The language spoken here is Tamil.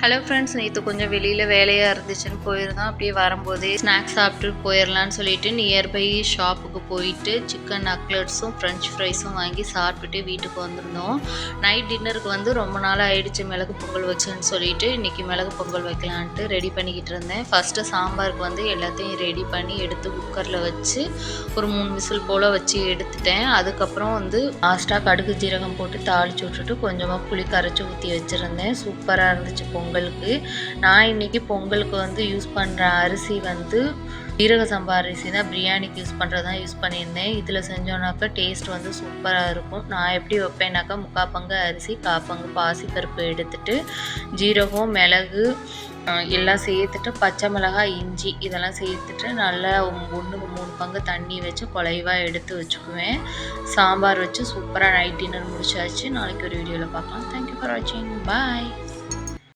ஹலோ ஃப்ரெண்ட்ஸ், நேற்று கொஞ்சம் வெளியில் வேலையாக இருந்துச்சுன்னு போயிருந்தோம். அப்படியே வரும்போதே ஸ்நாக்ஸ் சாப்பிட்டு போயிடலான்னு சொல்லிட்டு நியர்பை ஷாப்புக்கு போயிட்டு சிக்கன் நக்லட்ஸும் ஃப்ரெஞ்ச் ஃப்ரைஸும் வாங்கி சாப்பிட்டுட்டு வீட்டுக்கு வந்திருந்தோம். நைட் டின்னருக்கு வந்து ரொம்ப நாள் ஆயிடுச்சு மிளகு பொங்கல் வச்சுன்னு சொல்லிட்டு இன்றைக்கி மிளகு பொங்கல் வைக்கலான்ட்டு ரெடி பண்ணிக்கிட்டு இருந்தேன். ஃபஸ்ட்டு சாம்பாருக்கு வந்து எல்லாத்தையும் ரெடி பண்ணி எடுத்து குக்கரில் வச்சு ஒரு 3 விசில் போல் வச்சு எடுத்துட்டேன். அதுக்கப்புறம் வந்து லாஸ்ட்டாக கடுகு ஜீரகம் போட்டு தாளித்து விட்டுட்டு கொஞ்சமாக புளி கரைச்சி ஊற்றி வச்சுருந்தேன். சூப்பராக இருந்துச்சு பொங்கலுக்கு. நான் இன்றைக்கி பொங்கலுக்கு வந்து யூஸ் பண்ணுற அரிசி வந்து ஜீரக சம்பா அரிசி தான். பிரியாணிக்கு யூஸ் பண்ணுறது யூஸ் பண்ணியிருந்தேன். இதில் செஞ்சோன்னாக்கா டேஸ்ட் வந்து சூப்பராக இருக்கும். நான் எப்படி வைப்பேனாக்கா 3/4 பங்கு அரிசி 1/4 பங்கு பாசிப்பருப்பு எடுத்துட்டு ஜீரகம் மிளகு எல்லாம் சேர்த்துட்டு பச்சை மிளகாய் இஞ்சி இதெல்லாம் சேர்த்துட்டு நல்லா 1க்கு 3 பங்கு தண்ணி வச்சு குழைவாக எடுத்து வச்சுக்குவேன். சாம்பார் வச்சு சூப்பராக நைட் டின்னர் முடிச்சாச்சு. நாளைக்கு ஒரு வீடியோவில் பார்க்கலாம். தேங்க்யூ ஃபார் வாட்சிங். பாய்.